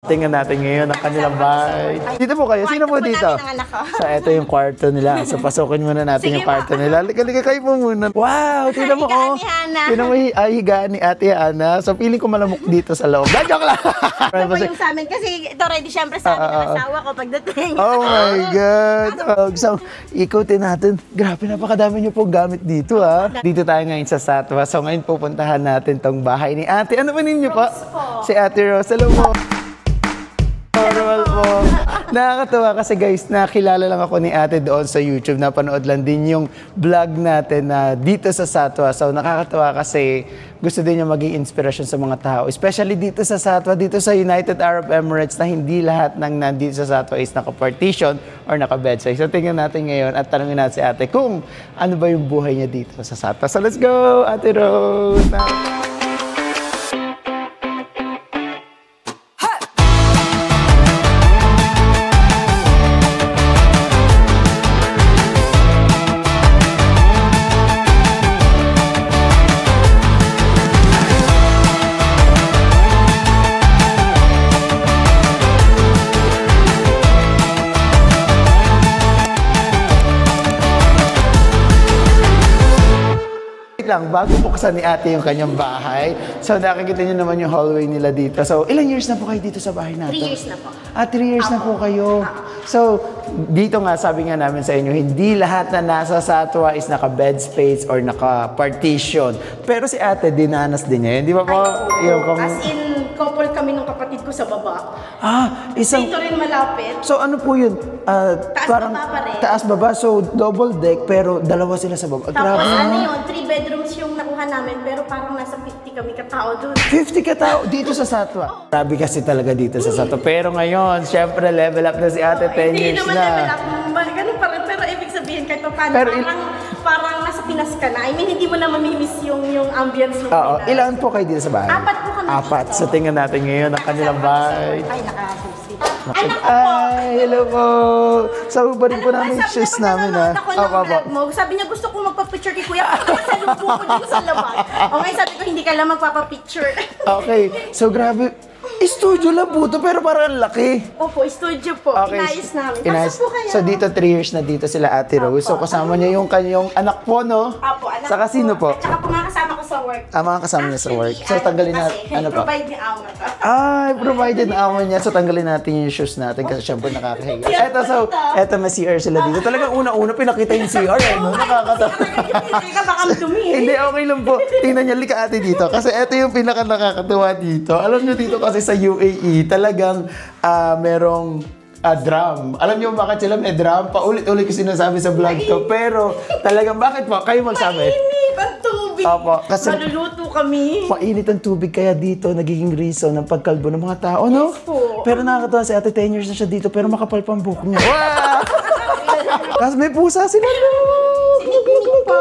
Tingnan natin ngayon ang kanilang bahay. Dito po kayo. Sino po dito? So, ito yung kwarto nila. So, pasukin muna natin yung kwarto nila. Liga kayo po muna. Wow! Tingnan mo, oh. Tingnan mo yung higaan ni Ate Ana. So, feeling ko malamok dito sa loob. Joke lang! Ito po yung sa amin. Kasi ito ready syempre sa amin ng asawa ko pagdating. Oh my God! So, ikutin natin. Grabe, napakadami niyo po gamit dito, ha? Dito tayo ngayon sa Satwa. So, ngayon pupuntahan natin tong bahay ni Ate. Ano ba ninyo po? Si Ate Rose. Hello mo. Normal po. Nakakatawa kasi guys, nakilala lang ako ni Ate doon sa YouTube. Napanood lang din yung vlog natin na dito sa Satwa. So nakakatawa kasi gusto din niya maging inspirasyon sa mga tao. Especially dito sa Satwa, dito sa United Arab Emirates na hindi lahat ng nandito sa Satwa is naka-partition or naka-bedside. So tingnan natin ngayon at tanungin natin si Ate kung ano ba yung buhay niya dito sa Satwa. So let's go, Ate Rose! Lang, bago buksan ni Ate yung kanyang bahay. So, nakikita niyo naman yung hallway nila dito. So, ilang years na po kayo dito sa bahay natin? 3 years na po. 3 years na po kayo. So, dito nga, sabi nga namin sa inyo, hindi lahat na nasa Satwa is naka-bed space or naka-partition. Pero si Ate, dinanas din niya yun. Di ba po? As in, couple kami ng kapatid ko sa baba. Isang... Dito rin malapit. So, ano po yun? Taas-baba pa rin. Taas-baba. So, double deck, pero dalawa sila sa baba. Tapos, grabe, ano yun? 3 bedrooms yung nakuha namin, pero parang nasa 50 kami katao doon. 50 katao dito sa Satwa. Grabe kasi talaga dito sa Satwa. Pero ngayon, syempre level up na si Ate, 10 years Hindi naman na. level up. Ganun pa rin, pero ibig sabihin kahit pa paano, Pero parang nasa Pinas ka na. I mean, hindi mo na mamimiss yung ambience ng Pinas. Ilan po kayo dito sa bahay? 4 po kami. 4. So tingnan natin ngayon ang kanilang bahay. Ay, nakasusi. Ay, hello po. Sabi pa rin po namin yung shoes namin, ha? Sabi niya, gusto kong magpa-picture kay Kuya. Kasi lupo ko din sa labas. Okay, sabi ko, hindi ka lang magpapa-picture. Okay, so grabe. Studio lang po ito, pero parang ang laki. Opo, studio po. Okay. Inayos namin. Inayos. Po kayo. So dito 3 years na dito sila Ate Rose. So kasama niya yung kanyang anak po, no? Opo, anak Saka sino po? At saka po mga kasama ko sa work. Mga kasama niya sa work. So tanggalin natin, ano pa? provide ni Amo to. Ay, provided na amo niya. So tanggalin natin yung shoes natin kasi syempre nakakahiga. Eto may CR sila dito. Talagang una-una pinakita yung CR. No? Nakakatawa. Baka dumi. Hindi, okay lang po. Tingnan niya, lika Ate dito. Kasi eto yung pinaka nakakatuwa dito. Alam niyo dito kasi sa UAE, talagang merong drum. Alam niyo bakit sila may drum? Paulit-ulit ko sinasabi sa vlog to. Pero talagang bakit po? Kayo magsabi. Mainit ang tubig. Opo, kasi maluluto kami. mainit ang tubig kaya dito nagiging reason ng pagkalbo ng mga tao, no? Yes po. Pero nakakatawa si Ate, 10 years na siya dito pero makapal pa ang buhok niya. Wow! Tapos may pusa sila, no? Mikmik po.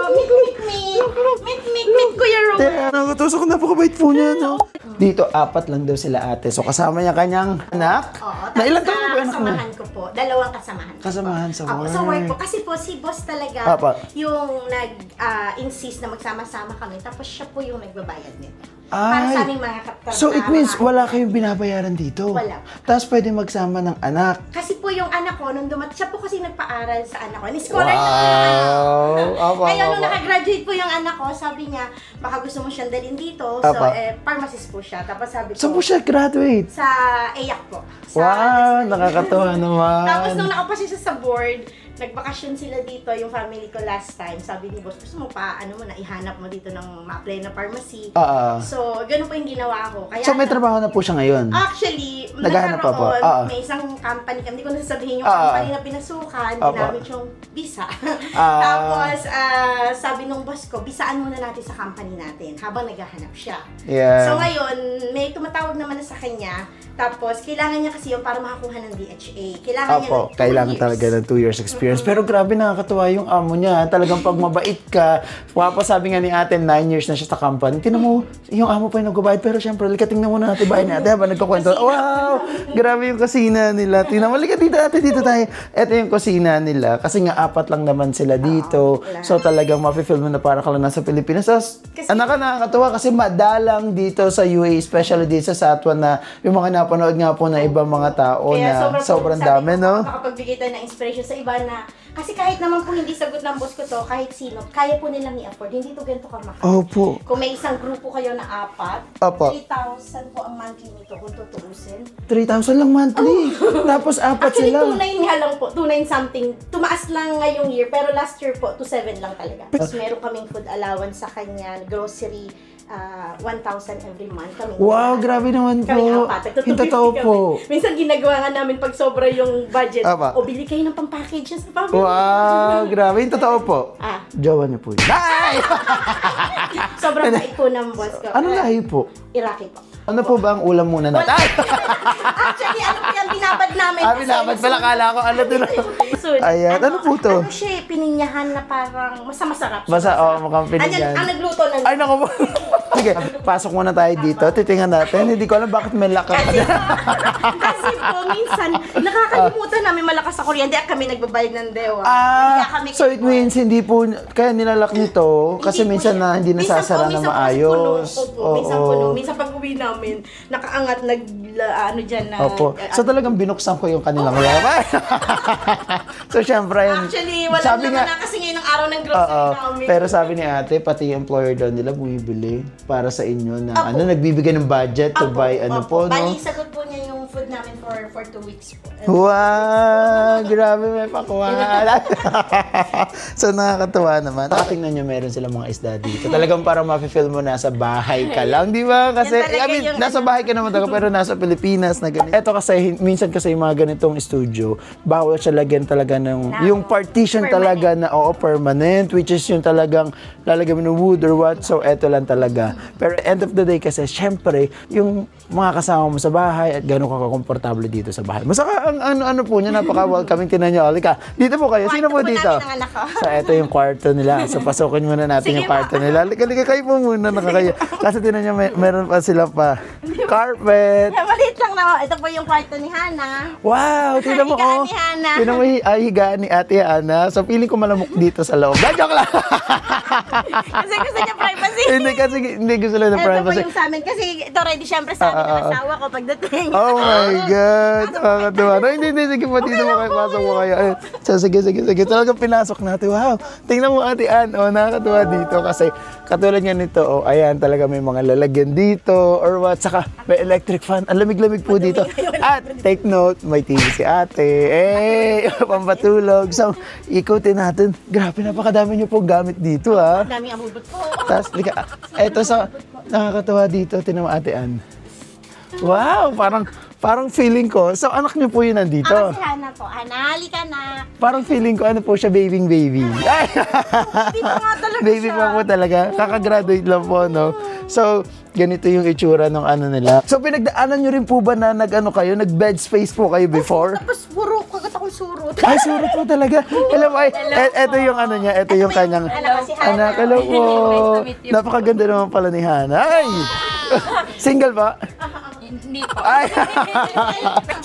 Mikmik, Kuya Rose. Nakatusok, napakabait po niya, no? Dito, 4 lang daw sila Ate. So kasama niya kanyang anak. Oo. Na ilan taon na po anak mo? Kasamahan ko po. 2 kasamahan ko. Kasamahan sa work. Sa work po. Kasi po si boss talaga yung nag-insist na magsama-sama kami. Tapos siya po yung nagbabayad nito. Para sa aming mga kapatid. So it means wala kayong binabayaran dito? Wala. Tapos pwede magsama ng anak? Kasi po yung anak ko, nung siya po kasi nagpa-aral sa anak ko. Ni-scholar Wow! Kaya nung nakagraduate po yung anak ko, sabi niya, baka gusto mo siyang dalhin dito. So, pharmacist po siya. Tapos sabi ko, saan po siya graduate? sa EYAC po. Sa Wow! Nakakatawa naman. Tapos nung nakapa siya sa board, nagbakasyon sila dito, yung family ko last time. Sabi ni boss, gusto mo pa, ihanap mo dito ng ma-apply na pharmacy. So, ganun po yung ginawa ko. Kaya, So may trabaho na po siya ngayon? Actually, Naghahanap pa po? may isang company, hindi ko nasasabihin yung company na pinasukan, ginamit yung visa. Tapos, sabi nung boss ko, bisaan muna natin sa company natin habang naghahanap siya. Yeah. So ngayon, may tumatawag naman na sa kanya, tapos kailangan niya kasi yung para makakuha ng DHA. Kailangan niya ng 2 kailangan years. talaga ng 2 years experience. Pero grabe, nakakatuwa yung amo niya. Talagang pag mabait ka, sabi nga ni Ate, 9 years na siya sa company. Tinan mo, yung amo pa yung nagbabayad. Pero syempre, tingnan muna natin bahay ni Ate habang nagkukwento. Wow! Wow! Grabe yung kusina nila. Tingnan, malika dito ate, dito tayo. Ito yung kusina nila. Kasi nga, 4 lang naman sila dito. So talagang mafe-feel mo na parang ka lang nasa Pilipinas. So, nakakatuwa kasi madalang dito sa UAE, especially dito sa Satwa na yung mga napanood nga po na ibang mga tao Kaya na sobrang dami, no? Makapagbigay tayo ng inspiration sa iba na, kasi kahit naman po hindi sagot ng boss ko to, kahit sino, kaya po nilang i-afford. Hindi to ganito kamahal. Opo. Kung may isang grupo kayo na 4, Opo. 3,000 po ang monthly nito kung tutuusin. 3,000 lang monthly. Tapos 4 Actually, sila. 2,900 nga lang po. 2,900 something. Tumaas lang ngayong year, pero last year po, 2,700 lang talaga. Tapos meron kaming food allowance sa kanya, grocery, 1,000 every month. Wow, grabe naman po. Kami 4. Yung totoo po. Minsan ginagawa nga namin pag sobra yung budget, Apa. o bili kayo ng pang-package sa family. Wow, grabe. Yung totoo po. Jowa niyo po yun. Ay! Sobrang bait po ng boss ko. Ano lahi po? Iraqi po. Ano po ba ang ulam muna natin? Ay! Actually, ano po yan, binabad namin. Binabad pala. Kala ko, ano din. Ayan, ano po to? Ano siya, pininyahan na parang masarap. Mukhang pinigyan. Ang nagluto ng... Ay, naku po. Sige, pasok muna tayo dito. Titingnan natin. Hindi ko alam bakit may lakad. Kasi po, minsan, nakakalimutan namin malakas sa kuryente at kami nagbabayad ng dewa. So it means hindi po, kaya nilalak nito kasi minsan na hindi nasasara na maayos. Minsan puno. Minsan pag uwi namin, nakaangat, ano dyan na... Opo. So talagang binuksan ko yung kanilang web. So syempre, actually, wala naman na kasi ngayon ang araw ng grocery namin. Pero sabi ni ate, pati yung employer daw nila bumibili para sa inyo na nagbibigay ng budget to buy po, no? Bali, sagot po niya yung food namin for 2 weeks po. Wow! Grabe, may pakuha nga. So nakakatuwa naman. Tingnan nyo, meron silang mga isda dito. Talagang parang mafe-feel mo nasa bahay ka lang, di ba? Kasi, nasa bahay ka naman talaga, pero nasa Pilipinas na ganito. Ito kasi, minsan kasi yung mga ganitong studio, bawal siya lagyan talaga ng, yung partition talaga na, permanent, which is yung talagang lalagyan mo ng wood or what. So, eto lang talaga. Pero end of the day kasi, syempre, yung mga kasama mo sa bahay at gano'n ka komportable dito sa bahay. Masaka ang ano po niya, napaka-welcoming. Tinan niyo, Alika. Dito po kayo. Sino po dito? So, ito yung kwarto nila. So, pasukin muna natin yung kwarto nila. Alika, kayo po muna nakakayo. Kasi tinan niyo, meron pa sila pa carpet. Maliit lang naman. Ito po yung kwarto ni Hana. Wow! Tinan mo, Higaan ni Hana. Tinan mo, higaan ni Ate Hana. So, feeling ko malamok dito sa loob. Joke lang! Kasi gusto niya privacy. Hindi gusto lang ng privacy. Ito po yung sa amin. Kasi ito ready syempre sa amin ng asawa ko pagdating. Oh my God! Nakakatuwa. No, hindi. Sige po, dito mo kayo. Pasok mo kayo. So, sige. Talagang pinasok natin. Wow! Tingnan mo, Ate Ann. Nakakatuwa dito kasi katulad nga nito, ayan, talaga may mga lalagyan dito or what. Saka, may electric fan. Ang lamig-lamig po dito. At, take note, may TV si ate. Pampatulog. So, ikutin natin. Grabe, napakadami niyo pong gamit dito, ha? Daming amubot po. Tapos, eto sa, nakakatawa dito. Tinan mo, Ate Ann. Wow, parang feeling ko. So, anak niyo po yun nandito? Ako si Hana po. Hana, halika na. Parang feeling ko, ano po siya, baby. Ay! Hindi pa nga talaga Baby pa po talaga. Kakagraduate lang po, no? So, ganito yung itsura ng ano nila. So, pinagdaanan nyo rin po ba na nag-bed space po kayo before? Tapos puro, kagat akong surot. Ay, surot po talaga. Hello, eto yung ano niya, eto yung kanyang anak. Hello po. Napakaganda naman pala ni Hana. Ay! Single ba? Hindi po. Ay!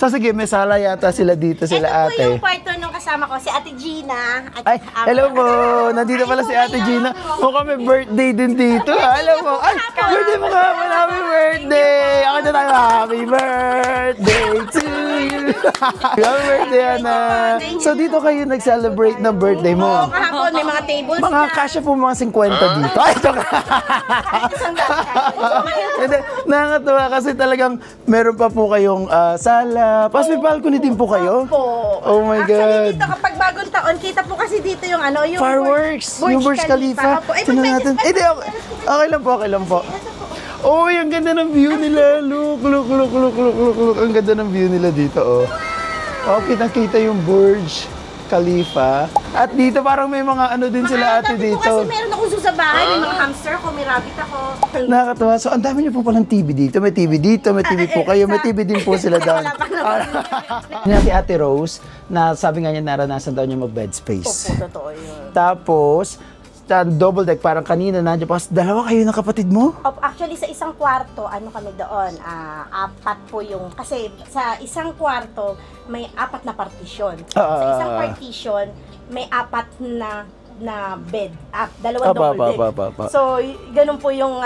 So, sige, may sala yata sila dito, sila ate. Ito po yung kwarto nung kasama ko, si Ate Gina. Ay, hello po. Nandito pala si Ate Gina. Mukhang may birthday din dito. Hello po. Ay, birthday mo ka. Happy birthday. Ako na tayo. Happy birthday to you. Happy birthday, Ana. So, dito kayo nag-celebrate ng birthday mo. Oo, kahapon may mga tables mga kasya po mga 50 dito. Ay, ito ka. Nakakatuwa kasi talagang meron pa po kayong sala. Pas may balcony din po kayo? Oh my God. Actually, dito kapag bagong taon, kita po kasi dito yung ano, yung fireworks. Yung Burj Khalifa. Tingnan natin. Okay lang po. Oh, ang ganda ng view nila. Look. Ang ganda ng view nila dito, oh. Oh, kita-kita yung Burj Khalifa. At dito parang may mga ano din sila ate dito. Kasi meron akong sa bahay, may mga hamster ko, may rabbit ako. Nakakatawa. So, ang dami niyo po palang TV dito. May TV dito, may TV po kayo. May TV din po sila doon. Yan si Ate Rose, na sabi nga niya naranasan daw niya mag-bed space. Opo, totoo yun. Tapos, double deck, parang kanina nandiyan pa. Dalawa kayo ng kapatid mo? Actually, sa isang kwarto, ano kami doon, apat po yung, kasi sa isang kwarto, may apat na partition. Sa isang partition, may apat na bed, dalawang double deck. So, ganun po yung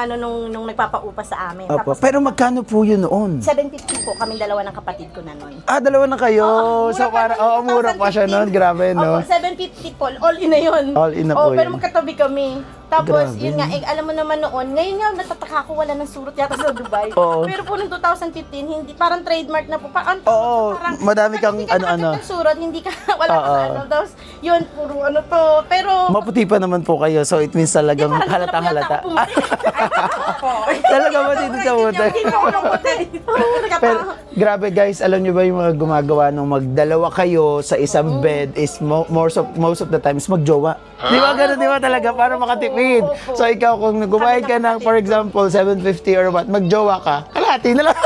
nung nagpapaupa sa amin. Tapos, pero magkano po yun noon? 750 po, kaming dalawa ng kapatid ko na noon. Dalawa na kayo. So, mura pa siya noon. Grabe, no? 750 po. All in na yun. All in na po pero yun. magkatabi kami. Tapos, Grabe. yun nga, alam mo naman noon, ngayon nga, natataka ko wala ng surot yata sa Dubai. Pero po noong 2015, hindi, parang trademark na po. Parang madami kang ano. Surot, hindi ka, wala ka sa ano. Tapos, yun, puro ano to. Pero, maputi pa naman po kayo, so it means talagang halatang-halata. Talaga ba dito sa hotel? Pero, grabe guys, alam nyo ba yung mga gumagawa nung magdalawa kayo sa isang bed is most of the time is magjowa. Di ba ganun, di ba talaga? Para makatipid. So ikaw, kung nagbayad ka ng, for example, 750 or what, magjowa ka, kalahati na lang.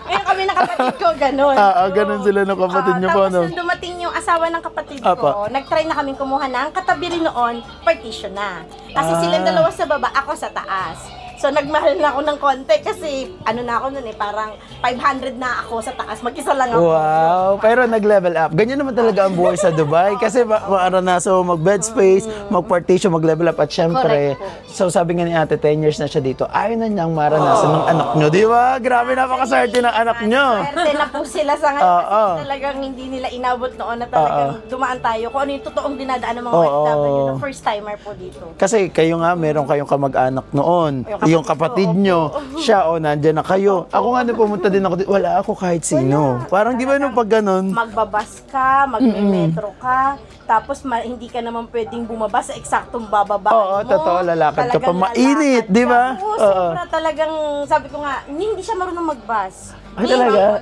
Ngayon kami ng kapatid ko, ganun. Ganun sila ng kapatid nyo po, no? Tapos nung dumating yung asawa ng kapatid ko, nag-try na kami kumuha ng katabi rin noon, partition na. Kasi silang dalawa sa baba, ako sa taas. So, nagmahal na ako ng konti kasi ano na ako nun parang 500 na ako sa taas. Mag-isa lang ako. Wow! Pero nag-level up. Ganyan naman talaga ang buhay sa Dubai kasi maaranaso mag-bed space, mag-partition, mag-level up at syempre, so sabi nga ni ate, 10 years na siya dito, ayaw na niyang maranasan ng anak niyo. Di ba? Grabe, napakaswerte ng anak niyo. Swerte na po sila sa ngayon kasi talagang hindi nila inabot noon na talagang dumaan tayo kung ano yung totoong dinadaan ng mga OFW na first timer po dito. Kasi kayo nga, meron kayong kamag-anak noon. Yung kapatid nyo, siya nandyan na kayo. Ako nga nung pumunta din ako, wala ako kahit sino. Parang di ba nung pag ganun? Magbabas ka, magme-metro ka, tapos hindi ka naman pwedeng bumaba sa eksaktong bababa mo. Totoo, lalakad ka pa. Mainit, di ba? Sobra talagang, sabi ko nga, hindi siya marunong magbus. Talaga?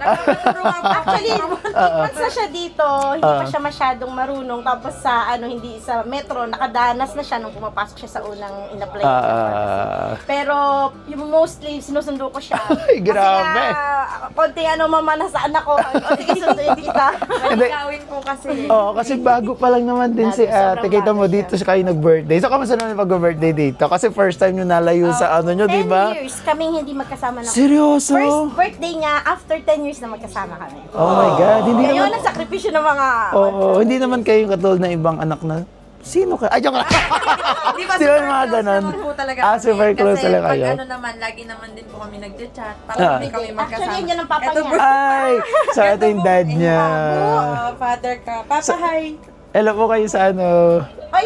Actually, once na siya dito, hindi pa siya masyadong marunong. Tapos hindi sa metro, nakadanas na siya nung pumapasok siya sa unang in-apply. Pero, yung mostly, sinusundo ko siya. Ay, grabe. Kasi konting mamanasaan ako. Sige, sunduin kita. Maligawin po kasi. Kasi bago pa lang naman din si ate. Kita mo dito kayo nag-birthday. So, kamusta naman pag-birthday dito? Kasi first time nyo nalayo sa nyo, di ba? 10 years kaming hindi magkasama na. Seryoso? First birthday niya, after 10 years na magkasama kami. Oh my God. Hindi Ngayon, naman... ang sakripisyo ng mga... hindi naman kayo katulad ng ibang anak na, sino ka? Ay, joke lang. Di ba, Di ba yung mga ganun? Super close talaga kayo. Kasi pag naman, lagi naman din po kami nag-chat. Para kami magkasama. Actually, yun ang papa niya. Ay, so ito yung dad niya. Father ka. Papa, hi. Hello po kayo sa Ay,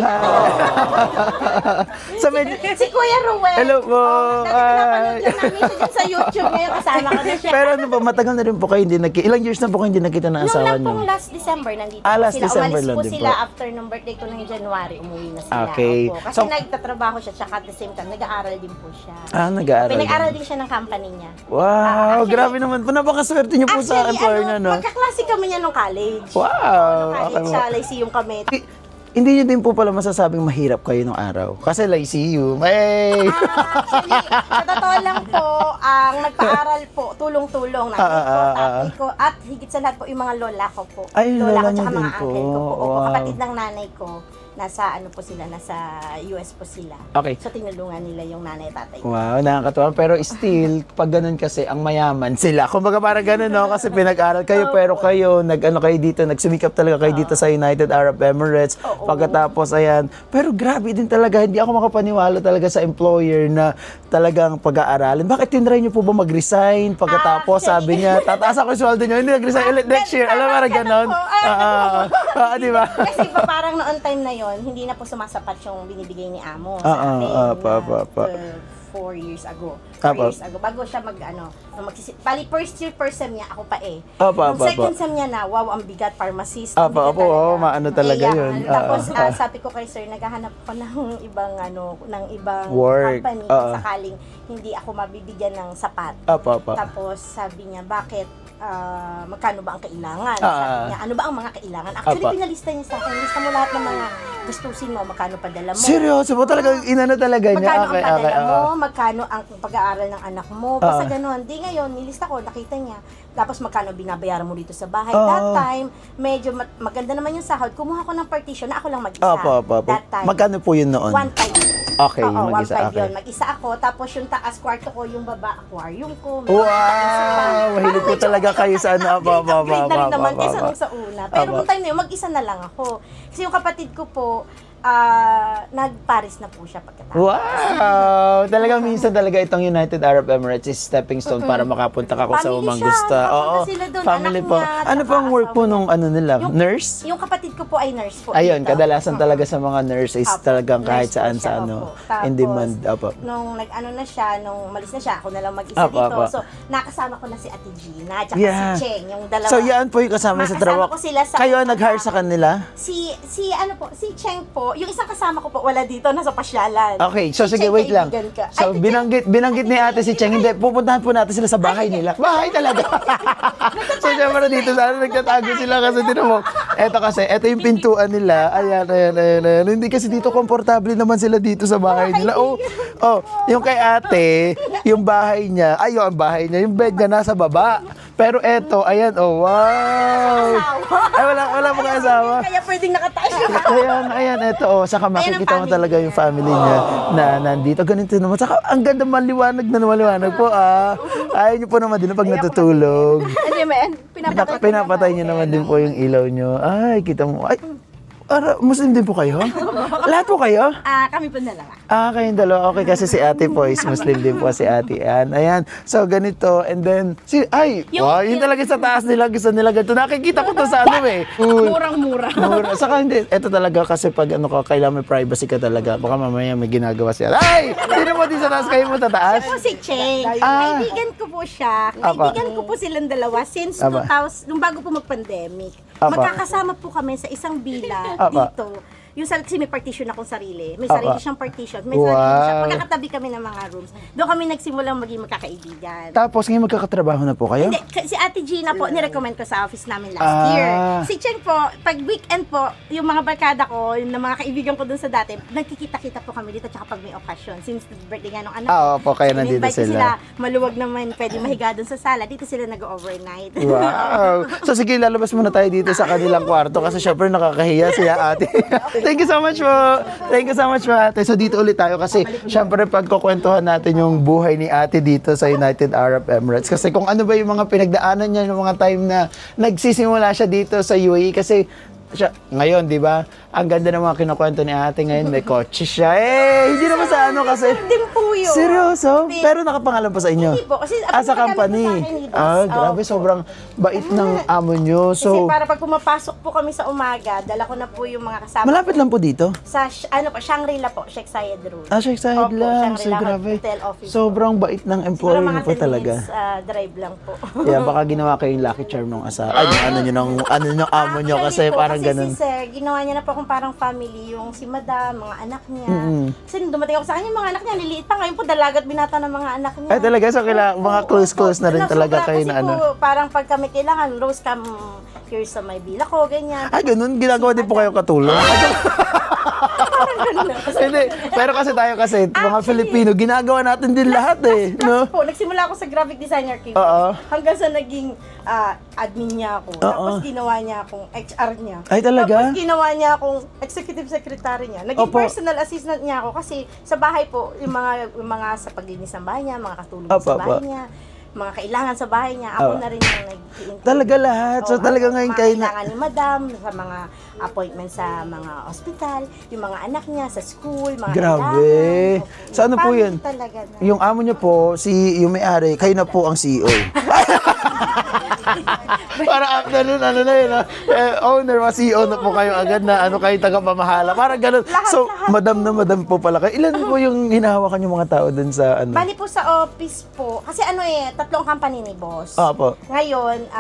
si Kuya Ruel. Hello po. Dati pinapanood lang namin siya dyan sa YouTube. Ngayon kasama ko na siya. Pero ano ba, matagal na rin po kayo hindi ilang years na po kayo hindi nakita ng asawa Nung niyo? lang pong last December, nandito last sila. December Umalis lang po din sila po. after nung birthday ko ng January. Umuwi na sila. Okay. Opo. Kasi So, nagtatrabaho siya, tsaka at the same time, nag-aaral din po siya. Nag-aaral. Pinag-aaral din siya ng company niya. Wow, grabe naman po. Napakaswerte niyo po sa employer niya, no? Magkaklase kami niya nung college. Wow. College sa Lyceum kami. Hindi niyo din po pala masasabing mahirap kayo nung araw. Kasi Lyceum. Hey! Actually, sa totoo lang po, ang nagpaaral po, tulong-tulong. Nanay ko, tatay ko, at higit sa lahat po yung mga lola ko po. Ay, lola ko, niyo tsaka din mga po. uncle ko po. Opo, Wow. kapatid ng nanay ko. Nasa nasa US po sila. Okay. So tinulungan nila yung nanay at tatay ko. Wow, nakakatuwa. Pero still, pag ganun kasi, ang mayaman sila. Kumbaga parang ganun, no? Kasi pinag-aral kayo, pero kayo, kayo dito, nagsumikap talaga kayo dito sa United Arab Emirates. Pagkatapos, ayan. Pero grabe din talaga, hindi ako makapaniwala talaga sa employer na talagang pag-aaralin. Bakit tinry niyo po ba mag-resign? Pagkatapos, sabi niya, tataas ako yung sweldo niyo, hindi nag-resign ulit next year. Alam mo, parang ganun. Di ba? Kasi parang noon time na yon, hindi na po sumasapat yung binibigay ni Amo sa akin. 4 years ago. 4 years ago. Bago siya bali first sem niya, ako pa eh. Nung second sem niya na, wow, ang bigat, pharmacist. Maano talaga yun. Tapos sabi ko kay sir, naghahanap ko ng ibang work. Company sakaling hindi ako mabibigyan ng sapat. Tapos sabi niya, bakit? magkano ba ang kailangan. Sabi niya, ano ba ang mga kailangan? Actually, pinalista niya sa akin. Lista mo lahat ng mga gustusin mo, magkano padala mo. Seryoso po? Talagang inano talaga niya? Magkano ang padala mo, magkano ang pag-aaral ng anak mo. Basta ganun. Di ngayon, nilista ko, nakita niya. Tapos magkano binabayaran mo dito sa bahay. That time, medyo maganda naman yung sahod. Kumuha ko ng partition na ako lang mag-isa. That time. Magkano po yun noon? 1.5. Okay, Oo, yung mag-isa. 1.5 yun. Mag-isa ako. Tapos yung taas, kwarto ko, yung baba, aquarium ko. Wow! Mahilig po talaga kayo sa ano. Upgrade na rin naman kaysa nung sa una. Pero nung time na yun, mag-isa na lang ako. Kasi yung kapatid ko po, nag-Paris na po siya pagkatapos. Wow! Talagang minsan talaga itong United Arab Emirates is stepping stone para makapunta ka kung sa umang gusto. Oo, family po. Ano po ang work po nung ano nila? Nurse? Yung kapatid ko po ay nurse po. Ayun, kadalasan talaga sa mga nurse is talagang kahit saan sa ano, in demand. Nung nag-ano na siya, nung malis na siya, ako na lang mag-isa dito. So, nakasama ko na si Ate Gina, tsaka si Cheng, yung dalawa. So, yan po yung kasama sa trabaho. Kayo nag-hire sa kanila? Si Cheng po, yung isang kasama ko po, wala dito, nasa pasyalan. Okay, so sige, wait lang. So, binanggit ni ate si Cheng, hindi, pupuntahan po natin sila sa bahay nila. Bahay talaga. So, syempre dito, sana nagtatago sila kasi tinamok. Eto yung pintuan nila. Ayan. Hindi kasi dito komportable naman sila dito sa bahay nila. Yung kay ate, yung bahay niya, ang bahay niya, yung bed niya nasa baba. Pero eto, ayan, wow. Ay, wala pong asawa. Kaya pwedeng nakatayo. Ayan, eto, saka makikita mo talaga yung family niya na nandito. Ganito naman. Saka ang ganda maliwanag po, Ayaw niyo po naman din pag natutulog. Hindi, man. Pinapatay niyo naman din po yung ilaw niyo. Ay, kita mo. Ay, Muslim din po kayo? Lahat po kayo? Kami po dalawa. Kayong dalawa. Okay, kasi si ate po is Muslim din po si ate Ann. Ayan. So, ganito. And then, yun talaga sa taas nila. Gusto nila ganito. Nakikita ko to sa ano eh. Murang-mura. Saka hindi. Ito talaga kasi pag kailangan may privacy ka talaga. Baka mamaya may ginagawa siya. Ay! Sino mo din sa taas? Kayo mo sa taas? Ako si Cheng. Kaibigan ko po siya. Kaibigan ko po silang dalawa since 2000, nung bago po mag-pandemic. Magkakasama po kami sa isang villa dito. Yung kasi may partition akong sarili. May sarili siyang partition. May sarili siya. Pagkakatabi kami ng mga rooms. Doon kami nagsimulang maging magkakaibigan. Tapos ngayon magkakatrabaho na po kayo? Hindi. Si Ate Gina po, nirecommend ko sa office namin last year. Si Cheng po, pag weekend po, yung mga barkada ko, yung mga kaibigan ko doon sa dati, nagkikita-kita po kami dito tsaka pag may occasion. Since birthday nga nung anak ko. Kaya nandito sila. Maluwag naman, pwede mahiga doon sa sala. Dito sila nag-overnight. Wow! So sige, lalabas muna tayo dito sa kanilang kwarto kasi syempre nakakahiya siya ate. Thank you so much po. Thank you so much po, ate. So dito ulit tayo kasi syempre pagkukwentuhan natin yung buhay ni ate dito sa United Arab Emirates. Kasi kung ano ba yung mga pinagdaanan niya yung mga time na nagsisimula siya dito sa UAE kasi ngayon, di ba? Ang ganda ng mga kinukwento ni ate ngayon. May kotse siya. Hindi naman sa ano kasi. Din po yun. Seryoso? Pero nakapangalan pa sa inyo? Hindi po. Kasi sa company. Grabe. Sobrang bait ng amo nyo. Kasi para pag pumapasok po kami sa umaga, dala ko na po yung mga kasama. Malapit lang po dito? Sa, Shangri-La po. Sheikh Zayed Road. Sheikh Zayed lang. So, grabe. Sobrang bait ng employer niyo po talaga. Drive lang po. Yeah, baka ginawa kayong lucky charm ng asawa. Ano nyo amo nyo kasi parang ganun. Kasi si Sir, ginawa niya na po akong parang family, yung si Madam, mga anak niya. Kasi nung dumating ako sa kanya, yung mga anak niya, liliit pa. Ngayon po, dalagat binata ng mga anak niya. Ay, talaga? So, mga close na rin talaga kayo na ano? Kasi po, parang pag kami kailangan, Rose, come here sa may bila ko, ganyan. Ganun? Ginagawa din po kayo katulong? Hindi. Pero kasi tayo mga Filipino, ginagawa natin din lahat eh. No? Po, nagsimula ako sa graphic designer kay hanggang sa naging admin niya ako. Tapos ginawa niya akong HR niya. Ay, talaga? Tapos ginawa niya akong executive secretary niya. Naging personal assistant niya ako kasi sa bahay po, yung mga sa paglinis ng bahay niya, mga katulong sa bahay niya, mga kailangan sa bahay niya, ako na rin yung nag-i-include. Talaga lahat? So talaga ngayon kayo na... kailangan ni Madam, sa mga appointment sa mga hospital, yung mga anak niya sa school, mga Grabe! kailangan. So ano po yun? Yung amo niyo po, yung may-ari, kayo na po ang CEO. Para after nun, owner, CEO na po kayo agad na kayo taga-pamahala. Parang ganun. So, madam na madam po pala kayo. Ilan po yung hinahawakan yung mga tao dun sa ano? Bali po sa office po. Kasi tatlong company ni boss. Po. Ngayon,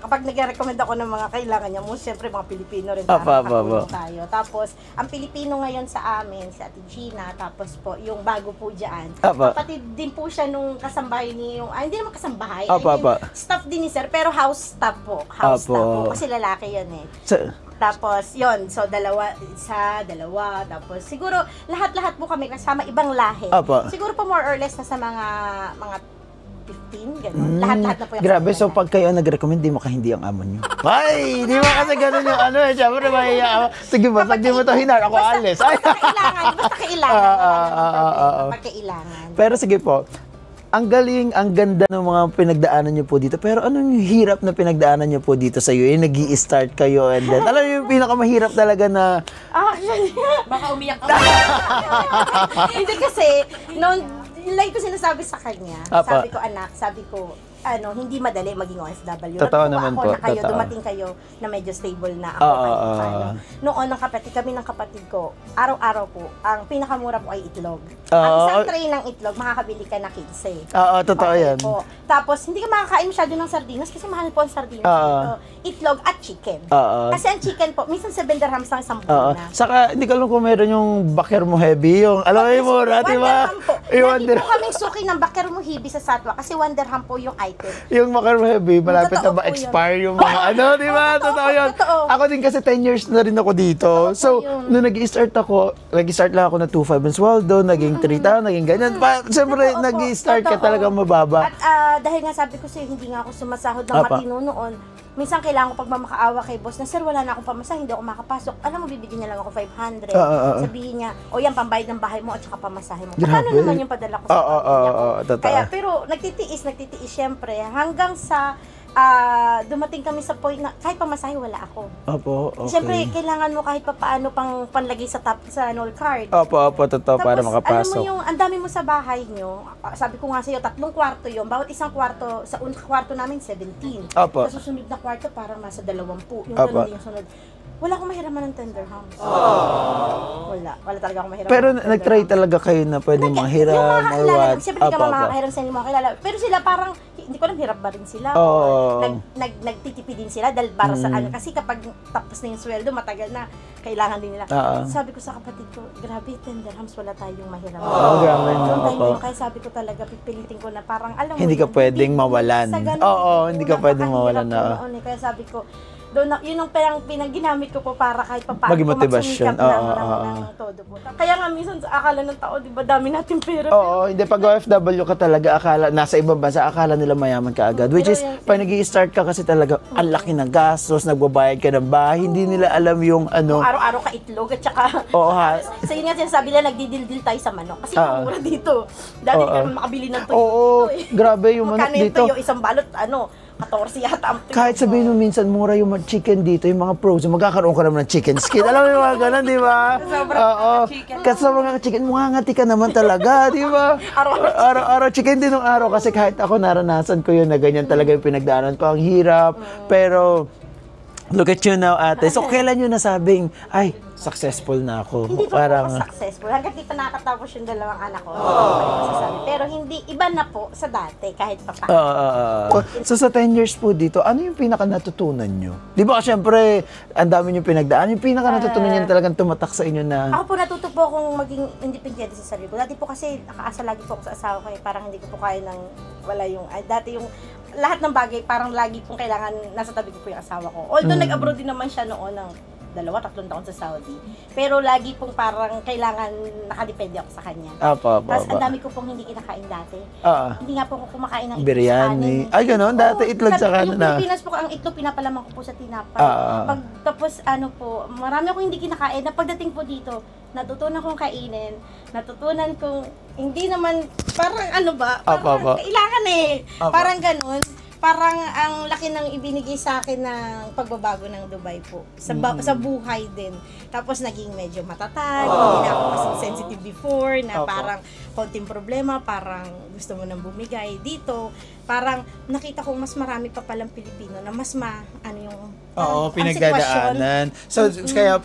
kapag nag-recommend ako ng mga kailangan niya, siyempre mga Pilipino rin tayo. Tapos, ang Pilipino ngayon sa amin, si Ate Gina, tapos po, yung bago po dyan. Kapatid din po siya nung kasambahay hindi naman kasambahay. Staff din ni Sir, pero Pero house staff po. House Apo. staff po. Kasi lalaki yun eh. Tapos, yon so dalawa, tapos siguro lahat-lahat po kami kasama ibang lahi. Apo. Siguro po more or less na sa mga 15, gano'n. Lahat-lahat na po yung Grabe, so kasama. pag kayo nag-recommend, di mo kahindi ang amo nyo. Ay, di ba kasi ganun yung ano eh, syempre mahiya ako. Sige ba, pag di mo to hinar, ako alis. Ay. Basta kailangan. Pag kailangan. Pero sige po, ang galing, ang ganda ng mga pinagdaanan nyo po dito. Pero anong hirap na pinagdaanan nyo po dito sa iyo? Yung nag-i-start kayo and then, alam nyo yung pinakamahirap talaga na... Baka umiyak ako. Hindi kasi, like ko sinasabi sa kanya, Apa. sabi ko, hindi madali maging OFW. Totoo Natuwa naman ako po, na kayo, totoo. dumating kayo na medyo stable na ako. Noon ng kami ng kapatid ko, araw-araw po, ang pinakamura po ay itlog. Ang isang tray ng itlog, makakabili ka na 15. Oo, totoo Okay yan. po. Tapos, hindi ka makakain masyado ng sardinas kasi mahal po ang sardinas dito. Itlog at chicken. Kasi ang chicken po, minsan 7 dirhams lang isang buwan na. Saka, hindi ko alam kung meron yung baker mo heavy, yung, alam mo yung mura, di ba? Lagi po kaming suki ng baker mo hibi sa Satwa kasi 1 dirham po yung item. Yung baker mo heavy, malapit Totoo na po ma-expire yung mga ano, di ba? Totoo yun. Totoo. Ako din kasi 10 years na rin ako dito. So, nung nag-i-start lang ako na 2.5 ang sweldo, naging 3,000, naging ganyan. Siyempre, Totoo po. nag-i-start ka Totoo. talaga mababa. At dahil nga sabi ko sa'yo, hindi nga ako sumasahod ng matino noon. Minsan kailangan ko pag mamakaawa kay boss na, sir, wala na akong pamasahe, hindi ako makapasok. Alam mo, bibigyan niya lang ako 500. Sabihin niya, o yan, pambayad ng bahay mo at saka pamasahe mo. Paano naman yung padala ko sa pamilya ko? Kaya, pero nagtitiis, syempre, hanggang sa dumating kami sa point na kahit pamasahe, wala ako. Opo, okay. Siyempre, kailangan mo kahit papaano pang panlagay sa null card. Opo, totoo, para makapasok. Alam mo yung, ang dami mo sa bahay nyo, sabi ko nga sa'yo, 3 kwarto yun, bawat isang kwarto, sa kwarto namin, 17. Opo. Sa susunod na kwarto, parang nasa 20. Yung Opo. ganun yung sunod. Wala akong mahiraman ng tender house. Wala talaga akong mahiraman. Pero ng tender nag-try house. talaga kayo na pwedeng manghiram Yung mga or kakilala, what? siyempre hindi ka makakahiram sa inyo mga kilala. Pero sila parang, hindi ko alam, hirap ba rin sila? Oo. Nagtitipi din sila dahil para sa ano. Kasi kapag tapos na yung sweldo, matagal na, kailangan din nila. Sabi ko sa kapatid ko, grabe, 10 dirhams, wala tayong mahiram. Grabe na. Kaya sabi ko talaga, pipilitin ko na parang, alam mo, Hindi ka pwedeng mawalan. sa ganun, Oo, hindi ka pwedeng napakahirap mawalan po na. noon eh. Kaya sabi ko, yun ang pinagginamit ko po para kahit papaano Maging motivation. ng todo po. Kaya nga minsan sa akala ng tao, di ba, dami natin pera. Oo, hindi. Pag OFW ka talaga, nasa ibang bansa, akala nila mayaman ka agad. Which is, pag nag-i-start ka kasi talaga, ang laki ng gastos, nagbabayad ka ng bahay, hindi nila alam yung ano. Araw-araw ka itlog at saka... Oo, ha. Sa yun nga sinasabi nila, nagdidildil tayo sa manok. Kasi mura dito. Dati hindi ka makabili ng tuyo. Oo, grabe yung manok Magkano dito. yung tuyo? Isang balot, 14 yata ang tuyo. Kahit sabihin mo minsan mura yung chicken dito, yung mga frozen, magkakaroon ka naman ng chicken skin. Alam mo yung mga ganun, di ba? Oo. Kasi sa mga chicken, mungangati ka naman talaga, di ba? Araw-araw chicken din ng araw. Kasi kahit ako naranasan ko yun na ganyan talaga yung pinagdaanan ko. Ang hirap. Pero, look at you now, ate. So, kailan nyo nasabing, ay, successful na ako? Hindi pa po ako successful. Hanggat di pa nakatapos yung 2 anak ko. Pero hindi, iba na po sa dati, kahit pa pa. So sa 10 years po dito, ano yung pinaka natutunan nyo? Di ba, syempre, ang dami nyo pinagdaan. Yung pinaka natutunan nyo talagang tumatak sa inyo na... Ako po natuto po akong maging independent sa sarili ko. Dati po kasi nakaasa lagi po ako sa asawa ko. Parang hindi ko po kaya ng wala yung... dati yung lahat ng bagay, parang lagi pong kailangan nasa tabi ko po yung asawa ko. Although nag-abroad din naman siya noon ng 2-3 taon sa Saudi. Pero lagi pong parang kailangan nakadepende ako sa kanya. Tapos ang dami ko pong hindi kinakain dati. Hindi nga po ako kumakain ng itlog biryani. sa kanin. Ay, gano'n? Dati itlog sa kanin Yung na. Pilipinas po, ang itlog pinapalaman ko po sa tinapay. Tapos marami akong hindi kinakain. Na pagdating po dito, natutunan kong kainin. Natutunan kong, hindi naman, parang parang kailangan Parang ganun. Parang ang laki ng ibinigay sa akin ng pagbabago ng Dubai po. Sa buhay din. Tapos naging medyo matatag, hindi na ako kasi sensitive before, na parang konting problema, parang gusto mo nang bumigay. Dito, parang nakita ko mas marami pa palang Pilipino na mas pinagdadaanan. So,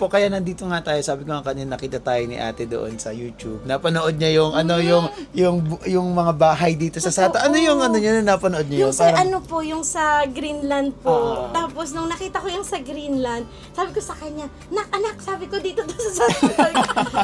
kaya nandito nga tayo. Sabi ko nga kanina, nakita tayo ni ate doon sa YouTube. Napanood niya yung, yung mga bahay dito sa Sata. Ano yung niya na napanood niya? Yung sa yung sa Greenland po. Tapos nung nakita ko yung sa Greenland, sabi ko sa kanya, anak, sabi ko dito sa Sata.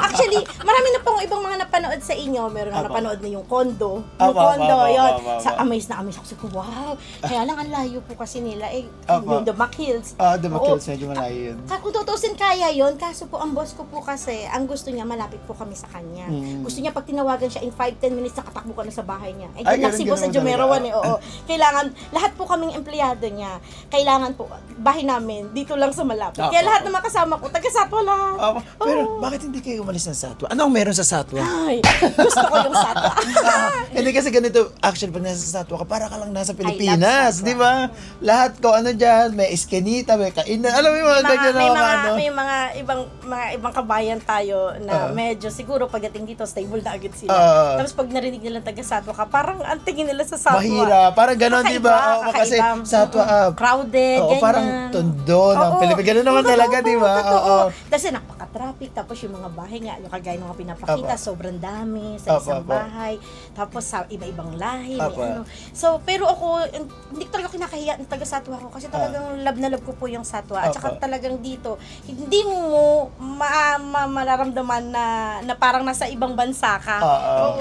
Actually, marami na pong ibang mga napanood sa inyo. Meron na napanood na yung condo. Yung condo, yun. Sa amaze na na-amaze ako. Sabi ko, wow. Kaya lang ang layo po kasi nila. Opo. Yung Damac Hills. The McKills, medyo malayo yun. Kung tutusin kaya yun, kaso po ang boss ko po kasi, ang gusto niya, malapit po kami sa kanya. Gusto niya pag tinawagan siya in 5-10 minutes, nakatakbo ka na sa bahay niya. Ay, Diyan lang si boss sa ganun Jumerawan talaga. oo. Kailangan, lahat po kaming empleyado niya, kailangan po, bahay namin, dito lang sa malapit. Kaya lahat ng mga kasama ko, taga-Satwa lang. Pero bakit hindi kayo umalis ng Satwa? Ano ang meron sa Satwa? Ay, gusto ko yung Satwa. Hindi kasi ganito, actually pag nasa Satwa ka, para ka lang nasa Pilipinas, Satwa. di ba? Lahat ko ano dyan, may eskenita, may kainan, alam mo yung mga ganyan na mga ano. May mga ibang kabayan tayo na medyo siguro pagdating dito stable na agad sila. Tapos pag narinig nila taga-Satwa ka, parang ang tingin nila sa Satwa. Mahira, parang ganon, di ba? Kasi Satwa, crowded, ganyan. parang tondo ng Pilipinas. Ganun naman talaga, di ba? Kasi napaka-traffic, tapos yung mga bahay nga, yung kagaya ng mga pinapakita, sobrang dami sa isang bahay. Tapos sa iba-ibang lahi, may ano. So, pero ako, hindi ko talaga kinakahiya ng taga-Satwa ko kasi talagang love na love ko po yung Satwa. At saka talagang dito, hindi mo mararamdaman na parang nasa ibang bansa ka.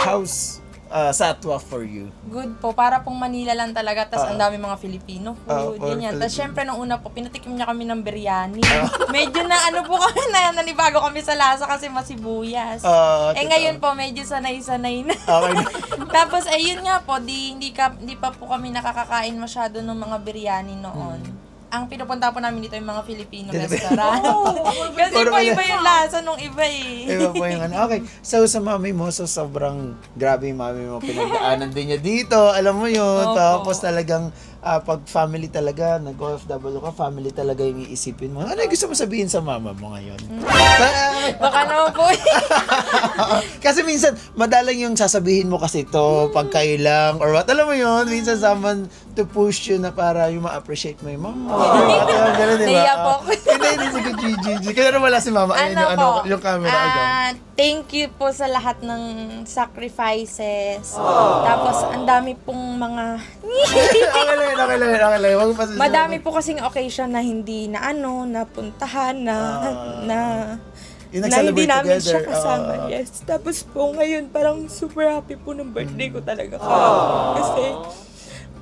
How's Satwa for you? Good po, para pong Manila lang talaga, tas ang dami mga Filipino food, ganyan. Tas syempre nung una po, pinatikim niya kami ng biryani. Medyo na ano po kami, nanibago kami sa lasa kasi masibuyas. Ngayon po, medyo sanay-sanay na. Tapos ayun nga po, hindi pa po kami nakakakain masyado ng mga biryani noon. Ang pinupunta po namin dito yung mga Filipino restaurant. Kasi iba yung lasa nung iba Iba po yung ano. Okay, so sa mami mo, so sobrang grabe yung mami mo. Pinagdaanan din niya dito, alam mo yun. Tapos talagang pag family talaga, nag-OFW ka, family talaga yung iisipin mo. Ano yung gusto mo sabihin sa mama mo ngayon? Baka naman po. Kasi minsan, madalang yung sasabihin mo kasi to pag kayo lang, or what, alam mo yun, minsan someone to push you na para yung ma-appreciate mo yung mama. Ganun, diba? Naiya po. Hindi, sige, Gigi. Kaya naman wala si mama. Ayun, yung camera agad. Thank you po sa lahat ng sacrifices. Tapos, ang dami pong mga... Okay lang. Wag pa Madami po kasing occasion na hindi na napuntahan, na hindi namin siya kasama. Yes. Tapos po ngayon, parang super happy po ng birthday ko talaga. Kasi,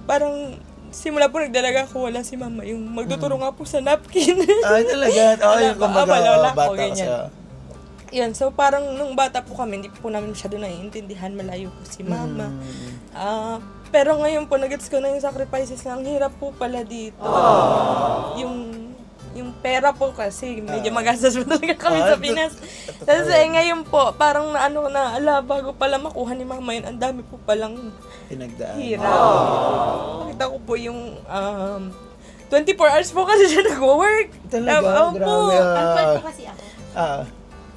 parang simula po nagdalaga ako, wala si mama. Yung magtuturo nga po sa napkin. Ay, talaga? Yung kumbaga, bata siya. Yun, so parang nung bata po kami, hindi po namin masyado naiintindihan, malayo po si mama. Pero ngayon po, nag-gets ko na yung sacrifices na ang hirap po pala dito. Yung pera po kasi, medyo magastos po talaga kami sa Pinas. Tapos ngayon po, parang bago pala makuha ni mama yun, ang dami po palang hirap. Nakita ko po yung 24 hours po kasi siya nag-work. Talaga? Grabe. Ang po kasi ako.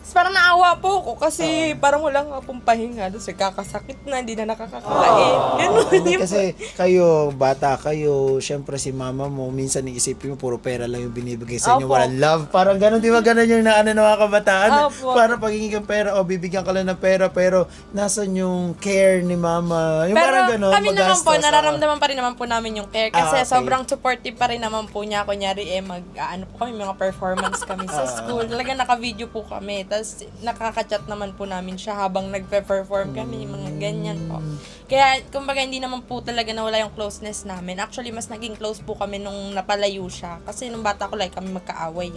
Parang naawa po ako kasi parang wala nga pong pahinga. Tapos nagkakasakit na, hindi na nakakakain. Ganun. Kasi kayo, bata kayo, syempre si mama mo, minsan iisipin mo, puro pera lang yung binibigay sa inyo, walang love. Parang ganun, di ba ganun yung ng mga kabataan? Parang pagiging kang pera, o bibigyan ka lang ng pera, pero nasan yung care ni mama? Yung pero parang ganun, kami naman po, magastos, nararamdaman pa rin naman po namin yung care. Kasi sobrang supportive pa rin naman po niya. Kunyari, po kami, mga performance kami sa school. Talagang naka-video po kami. Tapos nakaka-chat naman po namin siya habang nagpe-perform kami, mga ganyan po. Kaya, kumbaga, hindi naman po talaga nawala yung closeness namin. Actually, mas naging close po kami nung napalayo siya. Kasi nung bata ko, kami magkaaway.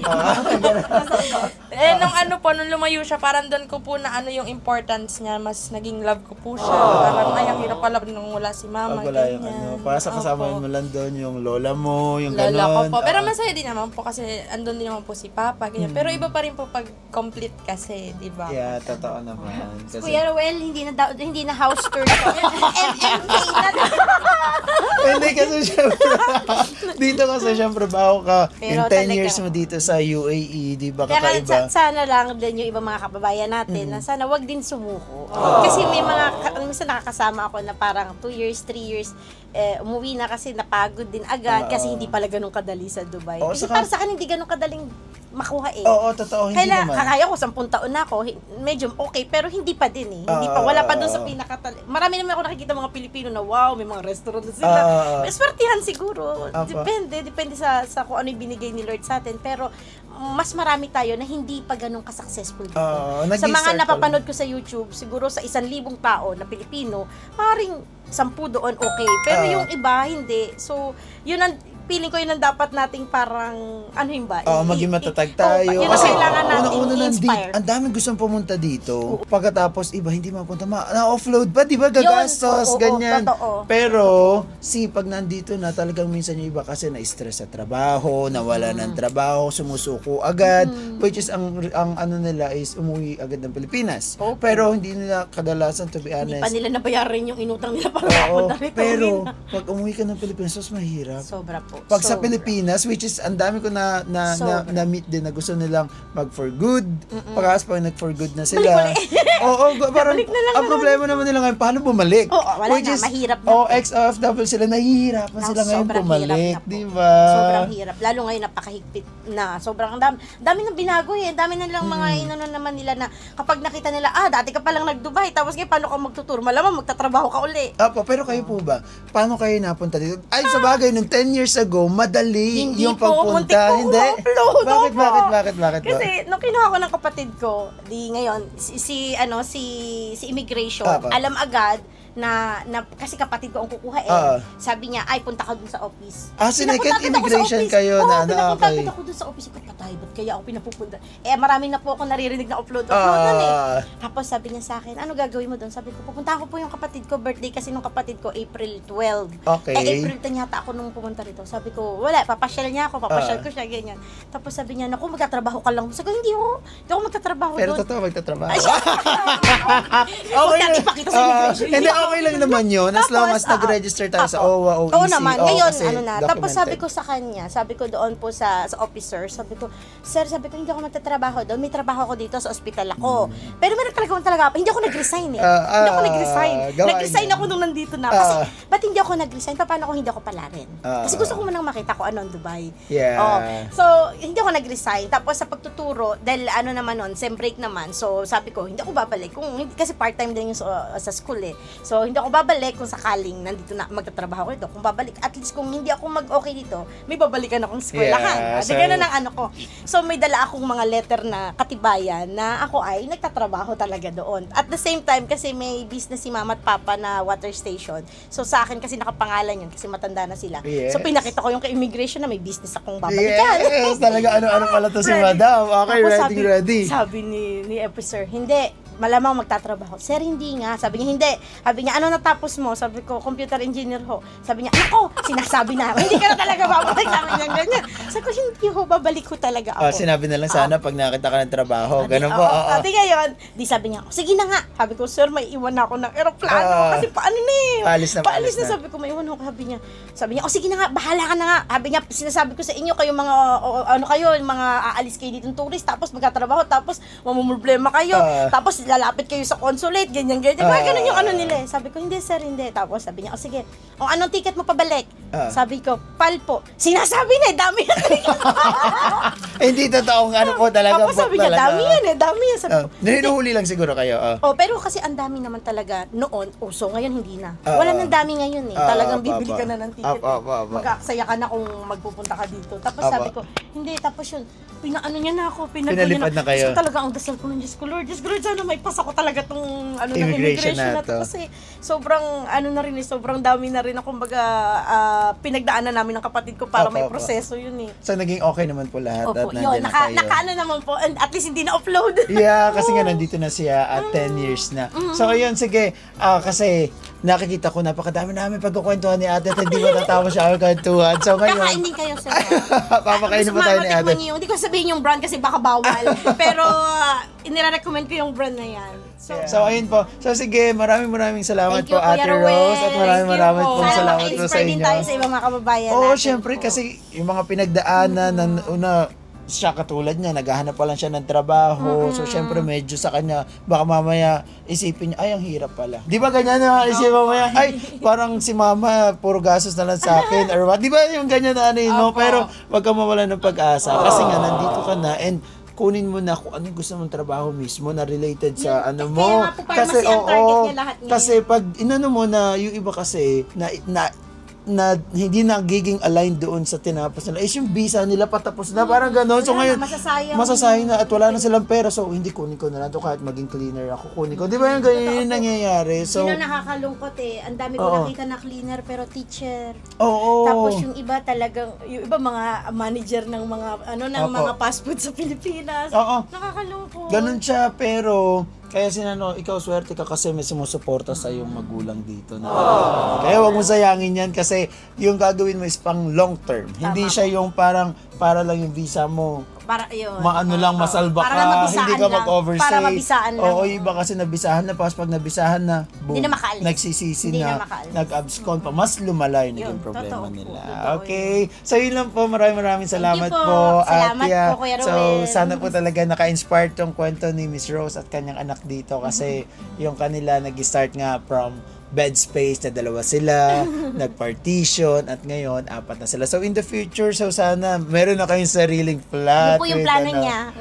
Nung lumayo siya, parang doon ko po na yung importance niya, mas naging love ko po siya. Parang, ang hirap pala nung wala si mama, wala yung para sa kasama mo lang doon, yung lola mo, yung lola ganon. ko po. Pero masaya din naman po kasi andun din naman po si Papa, ganyan. Pero iba pa rin po pag complete kasi, di ba? Yeah, totoo naman. Kasi, Kuya Ruel, hindi na house tour ko. MMK na. hindi kasi syempre, dito kasi syempre bago ka, Pero in 10 years mo dito sa UAE, di ba Kaya kakaiba? sana lang din yung ibang mga kababayan natin na sana wag din sumuko. Kasi may minsan nakakasama ako na parang 2 years, 3 years, umuwi na kasi napagod din agad kasi hindi pala ganun kadali sa Dubai. Kasi para sa akin hindi ganun kadaling makuha Oo, totoo, hindi naman. Kaya ko, 10 taon na ako, medyo okay, pero hindi pa din Hindi pa, wala pa doon sa marami naman ako nakikita mga Pilipino na wow, may mga restaurant na sila. Swertihan siguro. Depende sa kung ano yung binigay ni Lord sa atin. Pero mas marami tayo na hindi pa ganun ka-successful dito. Sa nag-start mga pa napapanood ko sa YouTube, siguro sa 1,000 tao na Pilipino, maaaring 10 doon okay. Pero yung iba, hindi. So, yun ang feeling ko yun ang dapat nating parang, ano yun ba? Maging matatag tayo. Yun ang Kasi kailangan natin una-una i-inspire. ang daming gustong pumunta dito. Pagkatapos, iba hindi mapunta. Na-offload pa, di ba? Gagastos, ganyan. Totoo. Pero, pag nandito na, talagang minsan yung iba kasi na-stress sa trabaho, nawala ng trabaho, sumusuko agad, which is, ang ano nila is umuwi agad ng Pilipinas. Pero, hindi nila kadalasan, to be honest. Hindi pa nila nabayaran yung inutang nila para mapunta rito. Pero, pag umuwi ka ng Pilipinas, mas mahirap. Sobra po. Pag sa Pilipinas, which is ang dami ko na meet din na gusto nilang mag for good. Pagkas pag nag for good na sila. Parang ang problema naman nila ngayon paano bumalik. Wala which na, is, mahirap na. ex-OFW sila, nahihirapan sila ngayon bumalik, di ba? Sobrang hirap. Lalo ngayon napakahigpit na. Sobrang dami nang binago eh. Dami na lang mga inano naman nila na kapag nakita nila, dati ka palang nag-Dubai, tapos ngayon paano ka magtutur? Malamang magtatrabaho ka uli. Pero kayo po ba? Paano kayo napunta dito? Ay, sa bagay, nung 10 years ago, madali Hindi yung po, pagpunta. muntik po Hindi? upload. Bakit? Kasi nung kinuha ko ng kapatid ko, di ngayon si immigration, alam agad na kasi kapatid ko ang kukuha sabi niya, ay punta ka dun sa office. Second immigration kayo na pinapunta ako dun sa office. Patay, ba't kaya ako pinapupunta? Marami na po ako naririnig na upload Tapos sabi niya sa akin, ano gagawin mo dun? Sabi ko, pupunta ko po yung kapatid ko, birthday kasi nung kapatid ko, April 12. Okay. April 10 yata ako nung pumunta rito. Sabi ko, wala, papasyal niya ako, papasyal ko siya, ganyan. Tapos sabi niya, naku, magtatrabaho ka lang. Sabi ko, hindi ako magtatrabaho doon. Pero totoo, magtatrabaho. Huwag natin ipakita sa immigration. Hindi, okay lang naman yun. As long as nag-register tayo sa OWA, OEC. Oo naman. Ngayon, documented. Tapos sabi ko sa kanya, sabi ko doon po sa officer, sabi ko, sir, hindi ako magtatrabaho doon. May trabaho ako dito sa ospital ako. Pero meron talaga ako. Hindi ako nag-resign eh. Hindi ako nag-resign. Nag-resign ako nung nandito na. Kasi, ba't hindi ako nag-resign? Paano kung hindi ako pala rin? Kasi gusto ko manang makita ko ano ang Dubai. Yeah. So, hindi ako nag-resign. Tapos sa pagtuturo, dahil ano naman nun, sem break naman. So, sabi ko, hindi ako babalik. Kasi part-time din yung sa school eh. So, hindi ako babalik kung sakaling nandito na magtatrabaho ko dito. Kung babalik, at least kung hindi ako mag-okay dito, may babalikan akong eskwelahan. So, ganun ang ano ko. So, may dala akong mga letter na katibayan na ako ay nagtatrabaho talaga doon. At the same time, kasi may business si mama at papa na water station. So, sa akin kasi nakapangalan yun kasi matanda na sila. Yes. So, pinakita ko yung immigration na may business akong babalikan. Yes, talaga ano pala to si madam. Okay, Tapos ready. Sabi ni officer, hindi, malamang magtatrabaho. Sir, hindi nga. Sabi niya, hindi. Sabi niya, ano natapos mo? Sabi ko, computer engineer ho. Sabi niya, ako, sinasabi na. Hindi ka na talaga babalik. Sabi niya, ganyan. Sabi ko, hindi ho, babalik ko talaga ako. Sinabi na lang sana pag nakita ka ng trabaho. Ganun po. Ate ngayon, di sabi niya, sige na nga. Sabi ko, sir, may iwan ako ng aeroplano. Kasi paano na eh. Paalis na. Sabi ko, may iwan ako. Sabi niya, sige na nga, bahala ka na nga. Sabi niya, sinasabi ko sa inyo, kayo mga, mga aalis kayo dito ng tourist, tapos magtatrabaho, tapos mamumroblema kayo. Tapos lalapit kayo sa consulate, ganyan. Ganun yung ano nila eh. Sabi ko, hindi sir, hindi. Tapos sabi niya, sige, anong ticket mo pabalik? Sabi ko, palpo. Sinasabi na, dami yan. Hindi totoong ano po talaga. Tapos sabi niya, dami yan. Sabi ko, ninuhuli lang siguro kayo. pero kasi ang dami naman talaga noon. So ngayon hindi na. Wala nang dami ngayon eh. Talagang bibili ka na ng ticket. Mag-aaksaya ka na kung magpupunta ka dito. Tapos sabi ko, hindi. Tapos yun, pinaano niya na ako. Pinalipad na kayo. So talaga ang dasal ko ng Diyos ko, Lord, sana may pasa ko talaga tong immigration na to. Kasi sobrang sobrang dami na rin akong pinagdaanan namin ng kapatid ko para may proseso yun eh. So naging okay naman po lahat. Opo, yun, nakaano naman po, and at least hindi na-upload. Yeah, kasi nga nandito na siya at 10 years na. So ayun, sige, kasi nakikita ko napakadami namin pagkukwentuhan ni ate at hindi matatapos siya ang kwentuhan. So ngayon, kakain din kayo sir. Papakainin mo tayo ni ate. Hindi ko sabihin yung brand kasi baka bawal. Pero inire-recommend ko yung brand na yan. So ayun po. So sige, maraming salamat Thank po you, Ate Kuya Rose at maraming po Sana salamat po sa maka-inspire din inyo. tayo sa ibang mga kababayan Oo, natin syempre po. kasi yung mga pinagdaanan ng una siya katulad niya, naghahanap pa lang siya ng trabaho. So, syempre, medyo sa kanya, baka mamaya isipin niya, ay, ang hirap pala. Di ba ganyan na isipin mamaya, ay, parang si mama, puro gastos na lang sa akin, or what? Di ba yung ganyan na ano yun mo? Pero, wag ka mawala ng pag-asa. Kasi nga, nandito ka na, and kunin mo na kung anong gusto mong trabaho mismo na related sa ano mo. Kaya nga po, pharmacy ang target niya lahat ngayon. Kasi pag inano mo na, yung iba kasi, na na hindi nagiging aligned doon sa tinapos nila is yung visa nila patapos na, parang gano'n. So ngayon, masasayang na at wala na silang pera. So hindi, kunin ko na lang to kahit maging cleaner ako, kunin ko. Di ba yung ganyan yung nangyayari? So, yun ang nakakalungkot eh. Ang dami ko nakita na cleaner pero teacher. Oo. Tapos yung iba talagang, yung iba mga manager ng mga, mga fast food sa Pilipinas. Oo. Nakakalungkot. Ganun siya, pero kaya ikaw swerte ka kasi may sumusuporta sa iyong magulang dito. Kaya wag mo sayangin yan kasi yung gagawin mo is pang long term. Hindi siya yung parang para lang yung visa mo. Para yun. Lang, masalba para lang ka, mabisaan hindi ka lang. mag-overstay. Para mabisaan lang. Oo, iba kasi nabisahan na, tapos pag nabisahan na, boom, Hindi na makaalis. nagsisisi Hindi na, na makaalis. nag-abscon pa, mas lumala yung naging Yun, problema totoo po, nila. totoo Okay, so yun lang po, maraming salamat you po. po. Salamat At, po, Kuya so Ruel. sana po talaga naka-inspire tong kwento ni Miss Rose at kanyang anak dito kasi yung kanila nag-start nga from bed space na 2 sila, nag-partition, at ngayon, 4 na sila. So, in the future, so sana, meron na kayong sariling flat. Yun po yung plano niya.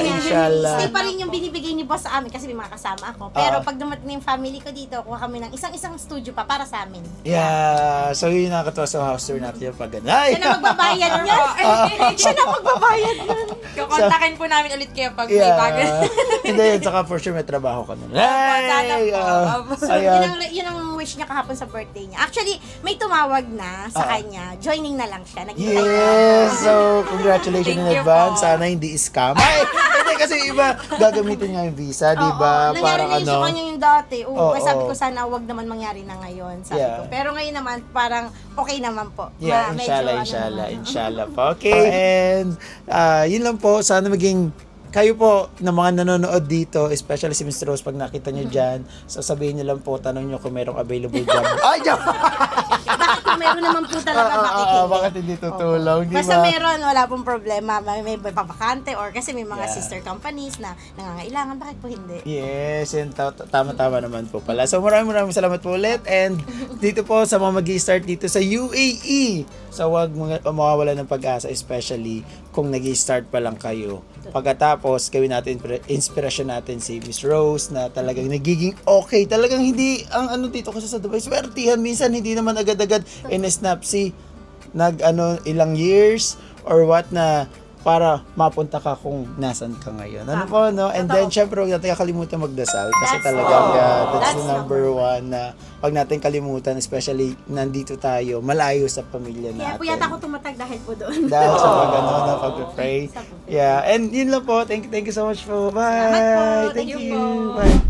Inshallah. Stay pa rin yung binibigay ni boss sa amin kasi may mga kasama ako. Pero pag dumating na yung family ko dito, kuha kami ng isang studio pa para sa amin. Yeah. So, yun yung nakakatawa sa house tour natin yung pag Siya na magbabayad niyan. Siya na magbabayad niyan. Kukontakin po namin ulit kayo pag may bago. Hindi, saka for sure may trabaho ka na. Sana po. Yun ang wish niya kahapon sa birthday niya. Actually, may tumawag na sa kanya. Joining na lang siya. Yes! So, congratulations in Thank you advance. po. Sana hindi scam. Ay, hindi kasi iba, gagamitin nga yung visa, di ba? Nangyari na yun sa kanya yung dati. Oo. Sabi ko sana wag naman mangyari na ngayon. Sabi ko. Pero ngayon naman, parang okay naman po. Yeah, inshallah po. Okay. And, yun lang po. Sana maging kayo po na mga nanonood dito, especially si Mr. Rose, pag nakita nyo dyan, sasabihin nyo lang po, tanong nyo kung merong available job. Ay, job! Bakit kung meron naman po talaga, bakit hindi? Bakit hindi tutulong, di ba? Basta meron, wala pong problema. May papakante or kasi may mga sister companies na nangangailangan, bakit po hindi? Yes, and tama-tama naman po pala. So maraming salamat po ulit. And dito po sa mga mag-i-start dito sa UAE. So huwag mawawala ng pag-asa, especially kung nag-i-start pa lang kayo. Pagkatapos, gawin natin inspirasyon natin si Miss Rose na talagang nagiging okay. Talagang hindi, ang dito kasi sa Dubai, swertihan. Minsan hindi naman agad-agad in-snap ilang years or what na para mapunta ka kung nasan ka ngayon. Ano po, no? And then, syempre, huwag natin kakalimutan magdasal kasi talagang that's the number one na pag natin kalimutan, especially nandito tayo, malayo sa pamilya natin. Kaya po yata ako tumatag dahil po doon. Dahil sa na pag-pray. Yeah, and yun lang po. Thank you so much po. Bye! Salamat po. Thank Thank you. you po. Bye!